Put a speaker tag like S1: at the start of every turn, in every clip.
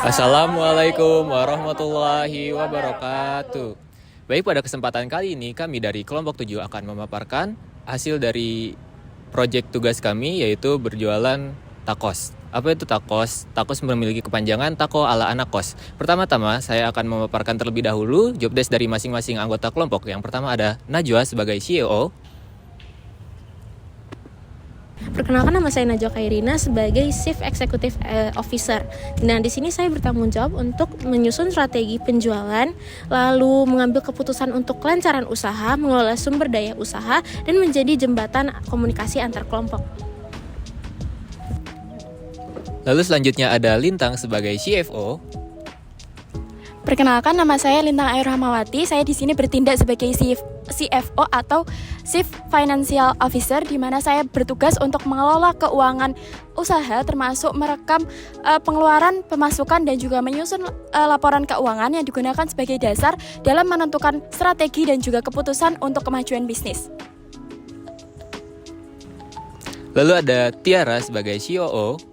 S1: Assalamualaikum warahmatullahi wabarakatuh. Baik, pada kesempatan kali ini kami dari kelompok 7 akan memaparkan hasil dari proyek tugas kami, yaitu berjualan tacos. Apa itu tacos? Tacos memiliki kepanjangan taco ala anak kos. Pertama-tama saya akan memaparkan terlebih dahulu job desk dari masing-masing anggota kelompok. Yang pertama ada Najwa sebagai CEO.
S2: Perkenalkan, nama saya Najwa Khairina sebagai Chief Executive Officer. Nah, di sini saya bertanggung jawab untuk menyusun strategi penjualan, lalu mengambil keputusan untuk kelancaran usaha, mengelola sumber daya usaha, dan menjadi jembatan komunikasi antar kelompok.
S1: Lalu selanjutnya ada Lintang sebagai CFO.
S3: Perkenalkan, nama saya Lintang Ayu Rahmawati. Saya di sini bertindak sebagai CFO atau Chief Financial Officer, di mana saya bertugas untuk mengelola keuangan usaha, termasuk merekam pengeluaran, pemasukan, dan juga menyusun laporan keuangan yang digunakan sebagai dasar dalam menentukan strategi dan juga keputusan untuk kemajuan bisnis.
S1: Lalu ada Tiara sebagai COO.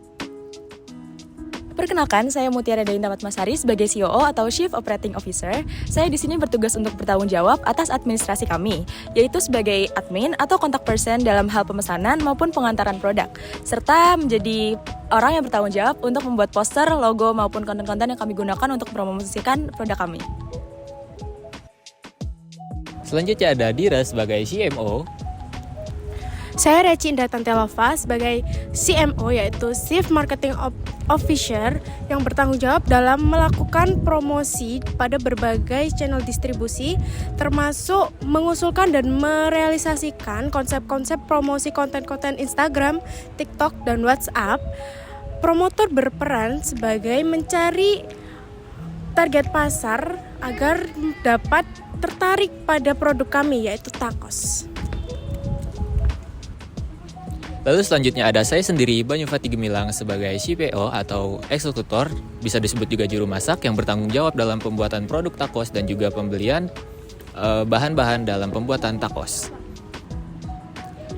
S4: Perkenalkan, saya Mutiara Dainta Matmasari sebagai COO atau Chief Operating Officer. Saya di sini bertugas untuk bertanggung jawab atas administrasi kami, yaitu sebagai admin atau contact person dalam hal pemesanan maupun pengantaran produk, serta menjadi orang yang bertanggung jawab untuk membuat poster, logo, maupun konten-konten yang kami gunakan untuk mempromosikan produk kami.
S1: Selanjutnya ada Dira sebagai CMO.
S5: Saya Reci Indah Tantelova sebagai CMO, yaitu Chief Marketing Officer, yang bertanggung jawab dalam melakukan promosi pada berbagai channel distribusi, termasuk mengusulkan dan merealisasikan konsep-konsep promosi konten-konten Instagram, TikTok, dan WhatsApp. Promotor berperan sebagai mencari target pasar agar dapat tertarik pada produk kami, yaitu tacos.
S1: Lalu selanjutnya ada saya sendiri, Banyu Fati Gemilang sebagai CPO atau eksekutor, bisa disebut juga juru masak yang bertanggung jawab dalam pembuatan produk tacos dan juga pembelian bahan-bahan dalam pembuatan tacos.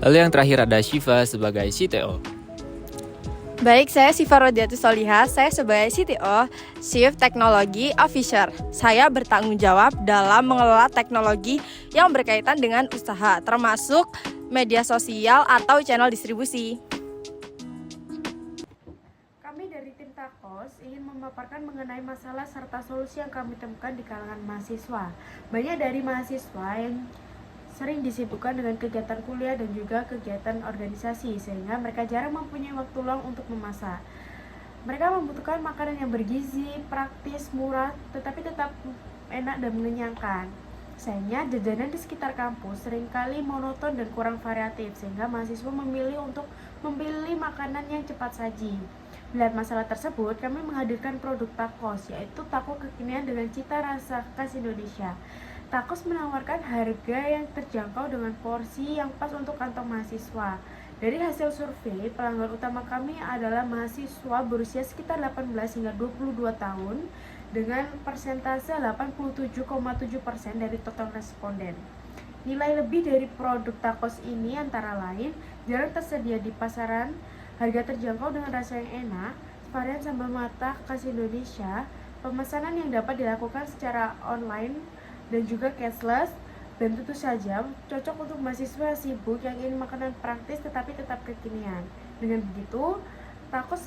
S1: Lalu yang terakhir ada Syifa sebagai CTO.
S6: Baik, saya Syifa Rodiatus Solihah, saya sebagai CTO, Chief Technology Officer. Saya bertanggung jawab dalam mengelola teknologi yang berkaitan dengan usaha, termasuk media sosial atau channel distribusi.
S5: Kami dari tim Tacos ingin memaparkan mengenai masalah serta solusi yang kami temukan di kalangan mahasiswa. Banyak dari mahasiswa yang sering disibukkan dengan kegiatan kuliah dan juga kegiatan organisasi, sehingga mereka jarang mempunyai waktu luang untuk memasak. Mereka membutuhkan makanan yang bergizi, praktis, murah, tetapi tetap enak dan mengenyangkan. Sayangnya, jajanan di sekitar kampus seringkali monoton dan kurang variatif, sehingga mahasiswa memilih untuk membeli makanan yang cepat saji. Melihat masalah tersebut, kami menghadirkan produk tacos, yaitu taco kekinian dengan cita rasa khas Indonesia. Tacos menawarkan harga yang terjangkau dengan porsi yang pas untuk kantong mahasiswa. Dari hasil survei, pelanggan utama kami adalah mahasiswa berusia sekitar 18 hingga 22 tahun dengan persentase 87,7% dari total responden. Nilai lebih dari produk tacos ini antara lain jarang tersedia di pasaran, harga terjangkau dengan rasa yang enak, varian sambal matah khas Indonesia, pemesanan yang dapat dilakukan secara online dan juga cashless, dan tentu saja cocok untuk mahasiswa sibuk yang ingin makanan praktis tetapi tetap kekinian. Dengan begitu, Tacos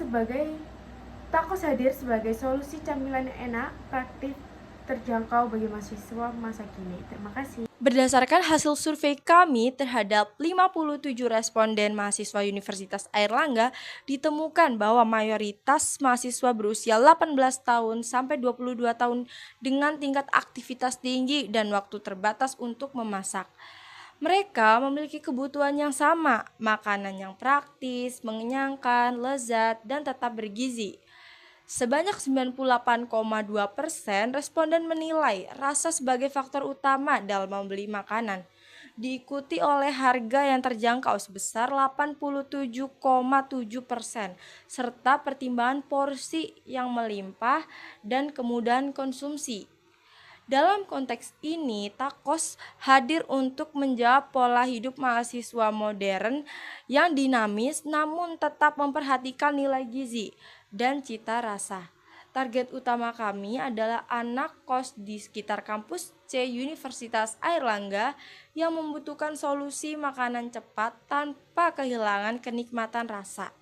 S5: hadir sebagai solusi camilan yang enak, praktis, terjangkau bagi mahasiswa masa kini. Terima kasih.
S3: Berdasarkan hasil survei kami terhadap 57 responden mahasiswa Universitas Airlangga, ditemukan bahwa mayoritas mahasiswa berusia 18 tahun sampai 22 tahun dengan tingkat aktivitas tinggi dan waktu terbatas untuk memasak. Mereka memiliki kebutuhan yang sama, makanan yang praktis, mengenyangkan, lezat, dan tetap bergizi. Sebanyak 98,2% responden menilai rasa sebagai faktor utama dalam membeli makanan, diikuti oleh harga yang terjangkau sebesar 87,7%, serta pertimbangan porsi yang melimpah dan kemudahan konsumsi. Dalam konteks ini, tacos hadir untuk menjawab pola hidup mahasiswa modern yang dinamis namun tetap memperhatikan nilai gizi dan cita rasa. Target utama kami adalah anak kos di sekitar kampus C Universitas Airlangga yang membutuhkan solusi makanan cepat tanpa kehilangan kenikmatan rasa.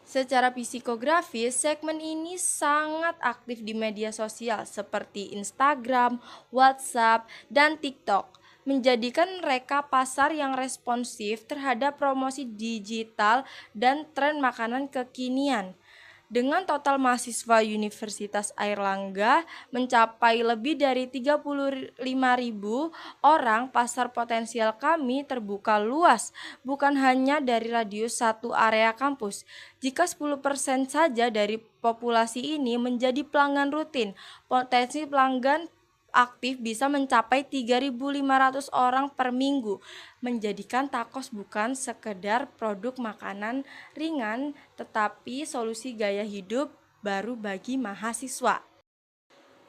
S3: Secara psikografis, segmen ini sangat aktif di media sosial seperti Instagram, WhatsApp, dan TikTok, menjadikan mereka pasar yang responsif terhadap promosi digital dan tren makanan kekinian. Dengan total mahasiswa Universitas Airlangga mencapai lebih dari 35.000 orang, pasar potensial kami terbuka luas, bukan hanya dari radius satu area kampus. Jika 10% saja dari populasi ini menjadi pelanggan rutin, potensi pelanggan aktif bisa mencapai 3.500 orang per minggu, menjadikan tacos bukan sekedar produk makanan ringan, tetapi solusi gaya hidup baru bagi mahasiswa.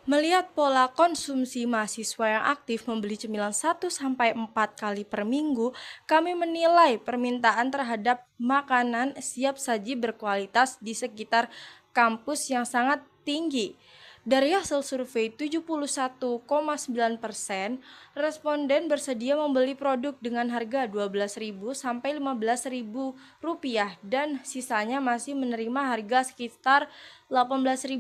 S3: Melihat pola konsumsi mahasiswa yang aktif membeli cemilan 1-4 kali per minggu, kami menilai permintaan terhadap makanan siap saji berkualitas di sekitar kampus yang sangat tinggi. Dari hasil survei, 71,9% responden bersedia membeli produk dengan harga Rp12.000 sampai Rp15.000 dan sisanya masih menerima harga sekitar Rp18.000,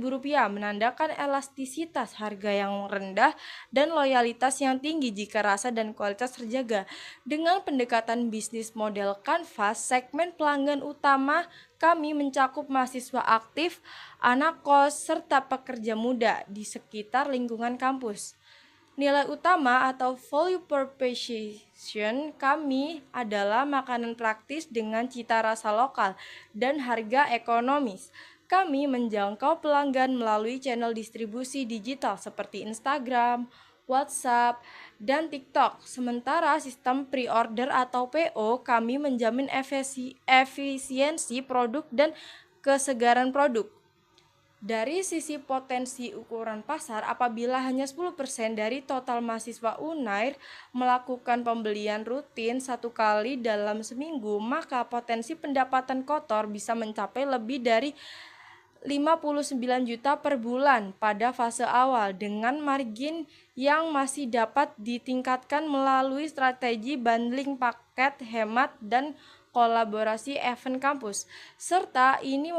S3: menandakan elastisitas harga yang rendah dan loyalitas yang tinggi jika rasa dan kualitas terjaga. Dengan pendekatan bisnis model kanvas, segmen pelanggan utama kami mencakup mahasiswa aktif, anak kos, serta pekerja muda di sekitar lingkungan kampus. Nilai utama atau value proposition kami adalah makanan praktis dengan cita rasa lokal dan harga ekonomis. Kami menjangkau pelanggan melalui channel distribusi digital seperti Instagram, WhatsApp, dan TikTok. Sementara sistem pre-order atau PO kami menjamin efisiensi produk dan kesegaran produk. Dari sisi potensi ukuran pasar, apabila hanya 10% dari total mahasiswa Unair melakukan pembelian rutin 1 kali dalam seminggu, maka potensi pendapatan kotor bisa mencapai lebih dari 59 juta per bulan pada fase awal, dengan margin yang masih dapat ditingkatkan melalui strategi bundling paket hemat dan kolaborasi event kampus. Serta ini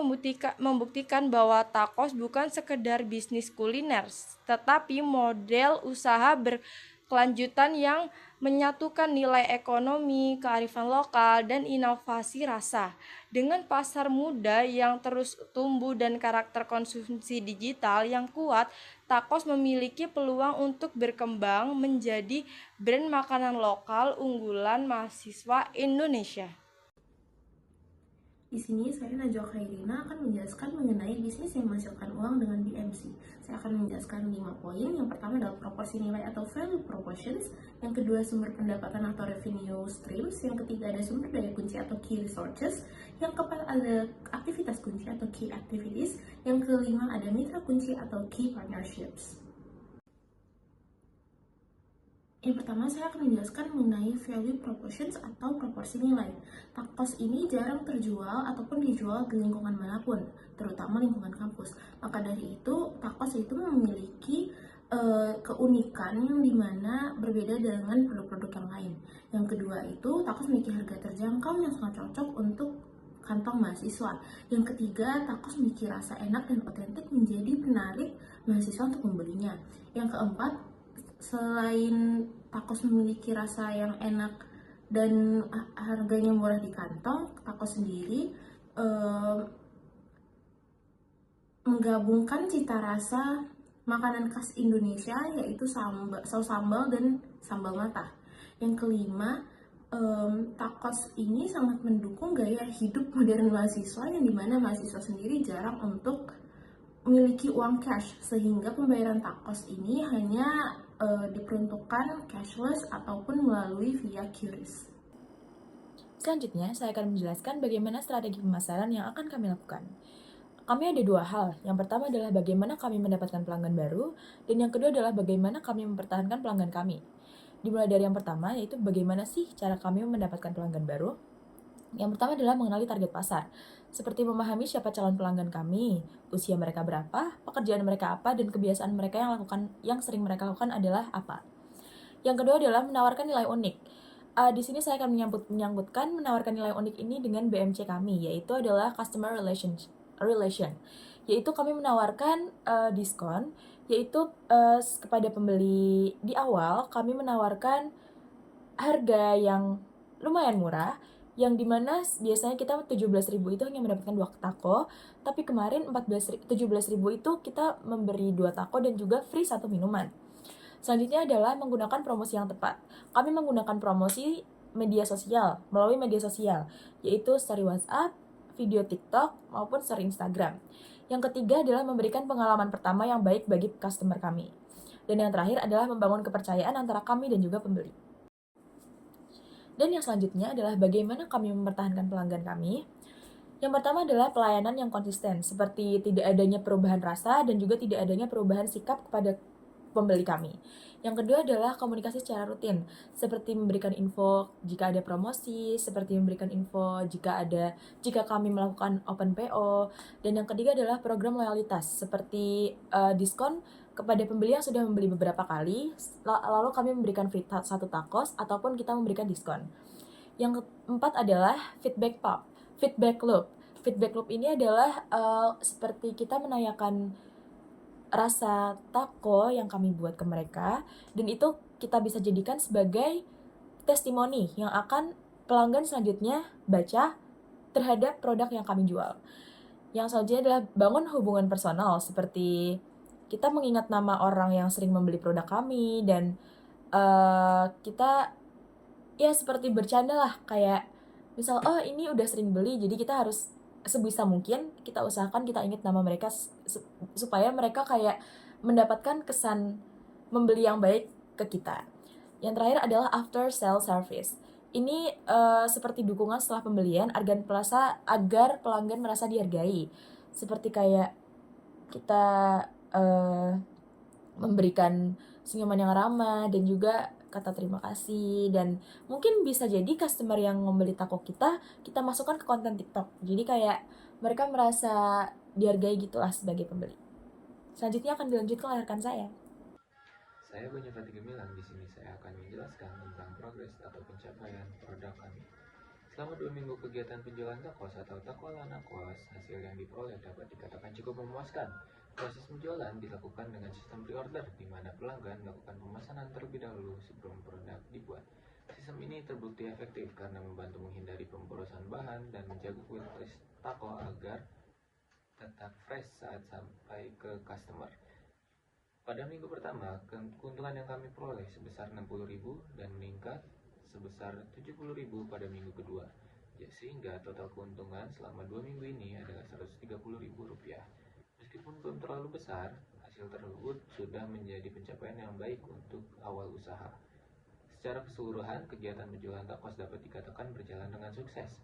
S3: membuktikan bahwa tacos bukan sekedar bisnis kuliner, tetapi model usaha berkelanjutan yang menyatukan nilai ekonomi, kearifan lokal, dan inovasi rasa. Dengan pasar muda yang terus tumbuh dan karakter konsumsi digital yang kuat, tacos memiliki peluang untuk berkembang menjadi brand makanan lokal unggulan mahasiswa Indonesia.
S7: Di sini saya Najwa Khairina akan menjelaskan mengenai bisnis yang menghasilkan uang dengan BMC. Saya akan menjelaskan 5 poin. Yang pertama adalah proporsi nilai atau value proportions. Yang kedua sumber pendapatan atau revenue streams. Yang ketiga ada sumber daya kunci atau key resources. Yang keempat ada aktivitas kunci atau key activities. Yang kelima ada mitra kunci atau key partnerships. Yang pertama, saya akan menjelaskan mengenai value proportions atau proporsi nilai. Tacos ini jarang terjual ataupun dijual di lingkungan manapun, terutama lingkungan kampus. Maka dari itu, tacos itu memiliki keunikan yang dimana berbeda dengan produk-produk yang lain. Yang kedua itu, tacos memiliki harga terjangkau yang sangat cocok untuk kantong mahasiswa. Yang ketiga, tacos memiliki rasa enak dan otentik menjadi menarik mahasiswa untuk membelinya. Yang keempat, selain tacos memiliki rasa yang enak dan harganya murah di kantong, tacos sendiri menggabungkan cita rasa makanan khas Indonesia, yaitu saus sambal dan sambal matah. Yang kelima, tacos ini sangat mendukung gaya hidup modern mahasiswa, yang dimana mahasiswa sendiri jarang untuk memiliki uang cash, sehingga pembayaran tacos ini hanya diperuntukkan cashless ataupun melalui via QRIS.
S4: Selanjutnya, saya akan menjelaskan bagaimana strategi pemasaran yang akan kami lakukan. Kami ada 2 hal. Yang pertama adalah bagaimana kami mendapatkan pelanggan baru, dan yang kedua adalah bagaimana kami mempertahankan pelanggan kami. Dimulai dari yang pertama, yaitu bagaimana sih cara kami mendapatkan pelanggan baru. Yang pertama adalah mengenali target pasar, seperti memahami siapa calon pelanggan kami, usia mereka berapa, pekerjaan mereka apa, dan kebiasaan mereka yang sering mereka lakukan adalah apa. Yang kedua adalah menawarkan nilai unik. Di sini saya akan menyangkutkan menawarkan nilai unik ini dengan BMC kami, yaitu adalah Customer Relation, yaitu kami menawarkan diskon, yaitu kepada pembeli di awal kami menawarkan harga yang lumayan murah, yang dimana biasanya kita 17.000 itu hanya mendapatkan 2 tako, tapi kemarin 17.000 itu kita memberi 2 tako dan juga free 1 minuman. Selanjutnya adalah menggunakan promosi yang tepat. Kami menggunakan promosi melalui media sosial, yaitu story WhatsApp, video TikTok, maupun story Instagram. Yang ketiga adalah memberikan pengalaman pertama yang baik bagi customer kami. Dan yang terakhir adalah membangun kepercayaan antara kami dan juga pembeli. Dan yang selanjutnya adalah bagaimana kami mempertahankan pelanggan kami. Yang pertama adalah pelayanan yang konsisten, seperti tidak adanya perubahan rasa dan juga tidak adanya perubahan sikap kepada pembeli kami. Yang kedua adalah komunikasi secara rutin, seperti memberikan info jika ada promosi, seperti memberikan info jika kami melakukan open PO, dan yang ketiga adalah program loyalitas, seperti diskon kepada pembeli yang sudah membeli beberapa kali, lalu kami memberikan free 1 tacos ataupun kita memberikan diskon. Yang keempat adalah feedback loop. Feedback loop ini adalah seperti kita menanyakan rasa taco yang kami buat ke mereka, dan itu kita bisa jadikan sebagai testimoni yang akan pelanggan selanjutnya baca terhadap produk yang kami jual. Yang selanjutnya adalah bangun hubungan personal, seperti kita mengingat nama orang yang sering membeli produk kami, dan kita ya seperti bercanda lah, kayak misal ini udah sering beli, jadi kita harus sebisa mungkin kita usahakan kita ingat nama mereka supaya mereka kayak mendapatkan kesan membeli yang baik ke kita. Yang terakhir adalah after sale service. Ini seperti dukungan setelah pembelian agar pelanggan merasa dihargai. Seperti kayak kita memberikan senyuman yang ramah dan juga kata terima kasih, dan mungkin bisa jadi customer yang membeli taco kita masukkan ke konten TikTok. Jadi kayak mereka merasa dihargai gitulah sebagai pembeli. Selanjutnya akan dilanjutkan oleh rekan saya.
S1: Saya Banyak Hati Gemilang. Di sini saya akan menjelaskan tentang progres atau pencapaian produk kami. Selama 2 minggu kegiatan penjualan tacos atau taco ala nakos, hasil yang diperoleh dapat dikatakan cukup memuaskan. Proses penjualan dilakukan dengan sistem pre-order, di mana pelanggan melakukan pemesanan terlebih dahulu sebelum produk dibuat. Sistem ini terbukti efektif karena membantu menghindari pemborosan bahan dan menjaga kualitas taco agar tetap fresh saat sampai ke customer. Pada minggu pertama, keuntungan yang kami peroleh sebesar 60.000 dan meningkat sebesar 70.000 pada minggu kedua. Sehingga total keuntungan selama 2 minggu ini adalah Rp130.000. Meskipun belum terlalu besar, hasil tersebut sudah menjadi pencapaian yang baik untuk awal usaha. Secara keseluruhan, kegiatan penjualan tacos dapat dikatakan berjalan dengan sukses.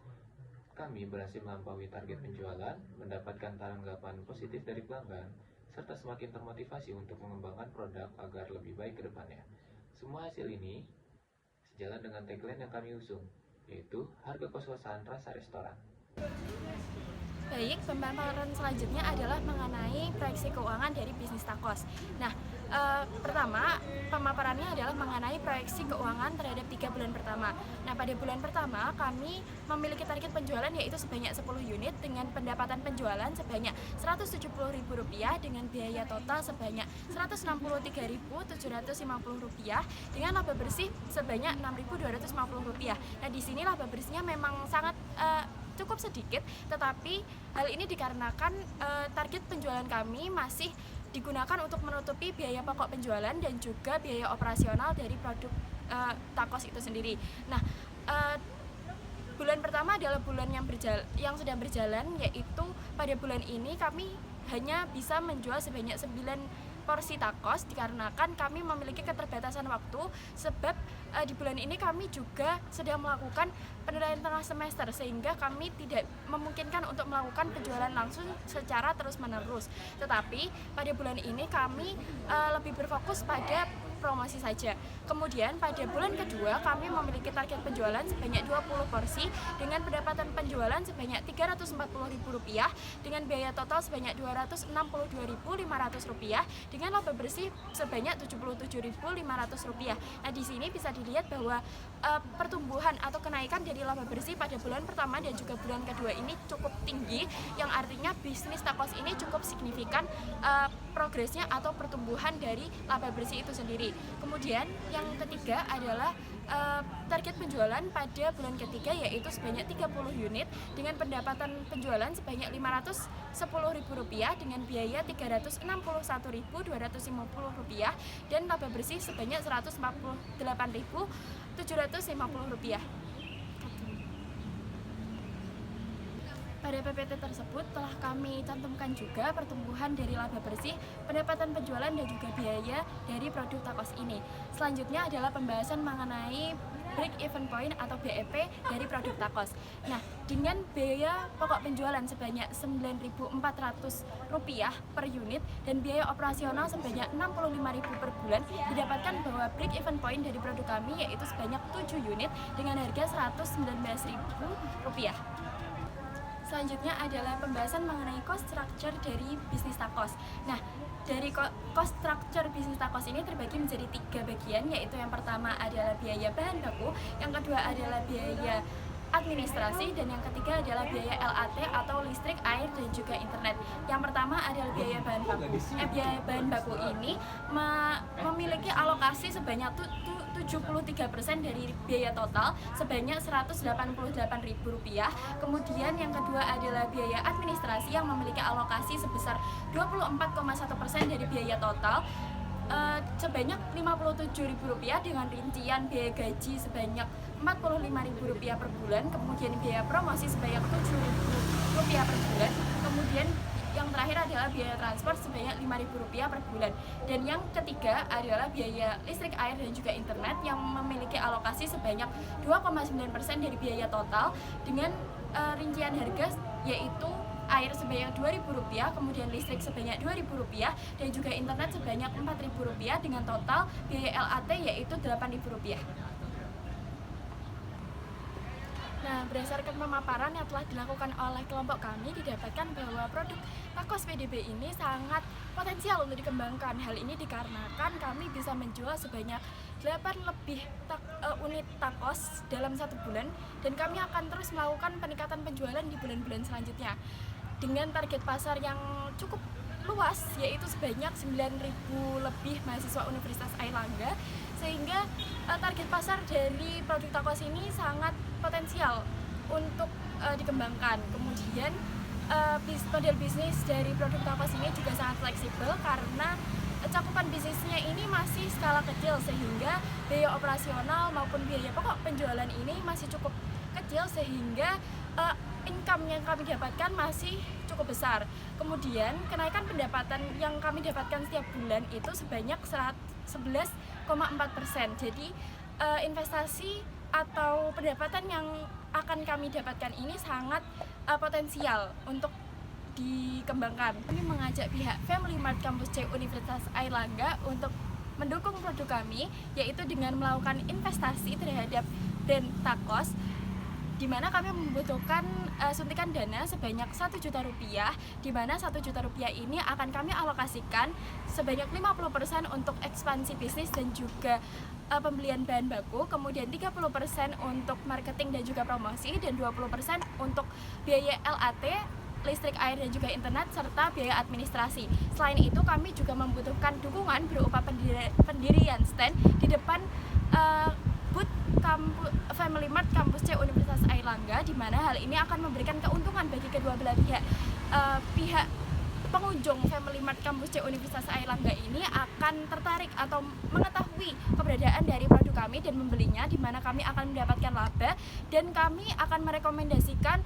S1: Kami berhasil melampaui target penjualan, mendapatkan tanggapan positif dari pelanggan, serta semakin termotivasi untuk mengembangkan produk agar lebih baik ke depannya. Semua hasil ini sejalan dengan tagline yang kami usung, yaitu harga kos-kosan rasa restoran.
S8: Baik, pemaparan selanjutnya adalah mengenai proyeksi keuangan dari bisnis tacos. Nah, pertama, pemaparannya adalah mengenai proyeksi keuangan terhadap 3 bulan pertama. Nah, pada bulan pertama kami memiliki target penjualan yaitu sebanyak 10 unit dengan pendapatan penjualan sebanyak Rp170.000 dengan biaya total sebanyak Rp163.750 dengan laba bersih sebanyak Rp6.250. Nah, di sini laba bersihnya memang sangat cukup sedikit, tetapi hal ini dikarenakan target penjualan kami masih digunakan untuk menutupi biaya pokok penjualan dan juga biaya operasional dari produk tacos itu sendiri. Nah, bulan pertama adalah bulan yang sudah berjalan, yaitu pada bulan ini kami hanya bisa menjual sebanyak 9 porsi tacos dikarenakan kami memiliki keterbatasan waktu, sebab di bulan ini kami juga sedang melakukan penilaian tengah semester sehingga kami tidak memungkinkan untuk melakukan penjualan langsung secara terus-menerus. Tetapi pada bulan ini kami lebih berfokus pada promosi saja. Kemudian pada bulan kedua kami memiliki target penjualan sebanyak 20 porsi dengan pendapatan penjualan sebanyak Rp340.000 dengan biaya total sebanyak Rp262.500 dengan laba bersih sebanyak Rp77.500. Nah, di sini bisa dilihat bahwa pertumbuhan atau kenaikan dari laba bersih pada bulan pertama dan juga bulan kedua ini cukup tinggi, yang artinya bisnis tacos ini cukup signifikan progresnya atau pertumbuhan dari laba bersih itu sendiri. Kemudian yang ketiga adalah target penjualan pada bulan ketiga yaitu sebanyak 30 unit dengan pendapatan penjualan sebanyak Rp510.000 dengan biaya Rp361.250 dan laba bersih sebanyak Rp148.750. Pada PPT tersebut telah kami cantumkan juga pertumbuhan dari laba bersih, pendapatan penjualan dan juga biaya dari produk tacos ini. Selanjutnya adalah pembahasan mengenai break even point atau BEP dari produk tacos. Nah, dengan biaya pokok penjualan sebanyak Rp9.400 per unit dan biaya operasional sebanyak Rp65.000 per bulan, didapatkan bahwa break even point dari produk kami yaitu sebanyak 7 unit dengan harga Rp119.000. Selanjutnya adalah pembahasan mengenai cost structure dari bisnis tacos. Nah, dari cost structure bisnis tacos ini terbagi menjadi 3 bagian, yaitu yang pertama adalah biaya bahan baku, yang kedua adalah biaya administrasi, dan yang ketiga adalah biaya LAT atau listrik, air, dan juga internet. Yang pertama adalah biaya bahan baku. Biaya bahan baku ini memiliki alokasi sebanyak 73% dari biaya total sebanyak Rp188.000. Kemudian yang kedua adalah biaya administrasi yang memiliki alokasi sebesar 24,1% dari biaya total sebanyak Rp57.000 dengan rincian biaya gaji sebanyak Rp45.000 per bulan, kemudian biaya promosi sebanyak Rp7.000 per bulan, kemudian yang terakhir adalah biaya transport sebanyak Rp5.000 per bulan. Dan yang ketiga adalah biaya listrik, air, dan juga internet yang memiliki alokasi sebanyak 2,9% dari biaya total dengan rincian harga yaitu air sebanyak Rp2.000, kemudian listrik sebanyak Rp2.000 dan juga internet sebanyak Rp4.000 dengan total biaya LAT yaitu Rp8.000. Nah, berdasarkan pemaparan yang telah dilakukan oleh kelompok kami, didapatkan bahwa produk tacos PDB ini sangat potensial untuk dikembangkan. Hal ini dikarenakan kami bisa menjual sebanyak 8 lebih unit tacos dalam 1 bulan, dan kami akan terus melakukan peningkatan penjualan di bulan-bulan selanjutnya dengan target pasar yang cukup luas, yaitu sebanyak 9.000 lebih mahasiswa Universitas Airlangga, sehingga target pasar dari produk tacos ini sangat potensial untuk dikembangkan. Kemudian model bisnis dari produk tacos ini juga sangat fleksibel karena cakupan bisnisnya ini masih skala kecil, sehingga biaya operasional maupun biaya pokok penjualan ini masih cukup kecil, sehingga income yang kami dapatkan masih cukup besar. Kemudian kenaikan pendapatan yang kami dapatkan setiap bulan itu sebanyak 11,4%. Jadi investasi atau pendapatan yang akan kami dapatkan ini sangat potensial untuk dikembangkan. Kami mengajak pihak Family Mart Kampus C Universitas Airlangga untuk mendukung produk kami, yaitu dengan melakukan investasi terhadap brand tacos, di mana kami membutuhkan suntikan dana sebanyak Rp1 juta, di mana Rp1 juta ini akan kami alokasikan sebanyak 50% untuk ekspansi bisnis dan juga pembelian bahan baku, kemudian 30% untuk marketing dan juga promosi, dan 20% untuk biaya LAT, listrik, air, dan juga internet, serta biaya administrasi. Selain itu, kami juga membutuhkan dukungan berupa pendirian stand di depan booth Family Mart Kampus C Universitas Airlangga, di mana hal ini akan memberikan keuntungan bagi kedua belah pihak. Pihak pengunjung Family Mart Kampus C Universitas Airlangga ini akan tertarik atau mengetahui keberadaan dari produk kami dan membelinya, di mana kami akan mendapatkan laba, dan kami akan merekomendasikan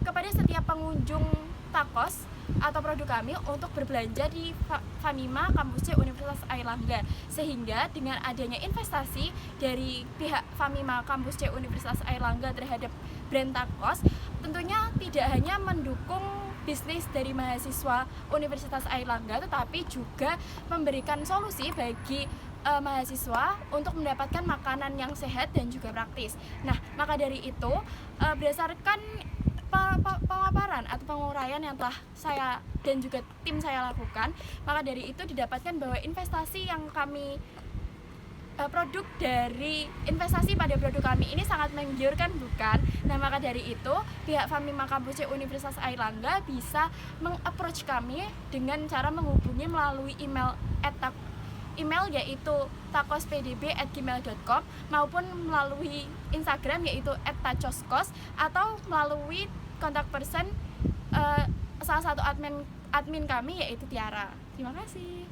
S8: kepada setiap pengunjung tacos atau produk kami untuk berbelanja di Famima Kampus C Universitas Airlangga, sehingga dengan adanya investasi dari pihak Famima Kampus C Universitas Airlangga terhadap brand tacos, tentunya tidak hanya mendukung bisnis dari mahasiswa Universitas Airlangga, tetapi juga memberikan solusi bagi mahasiswa untuk mendapatkan makanan yang sehat dan juga praktis. Nah, maka dari itu berdasarkan pemaparan atau penguraian yang telah saya dan juga tim saya lakukan, maka dari itu didapatkan bahwa investasi yang kami produk dari investasi pada produk kami ini sangat menggiurkan, bukan? Nah, maka dari itu pihak Famima Kampus C Universitas Airlangga bisa meng-approach kami dengan cara menghubungi melalui email yaitu takospdb@gmail.com maupun melalui Instagram yaitu @tacoskos atau melalui kontak person salah satu admin kami yaitu Tiara. Terima kasih.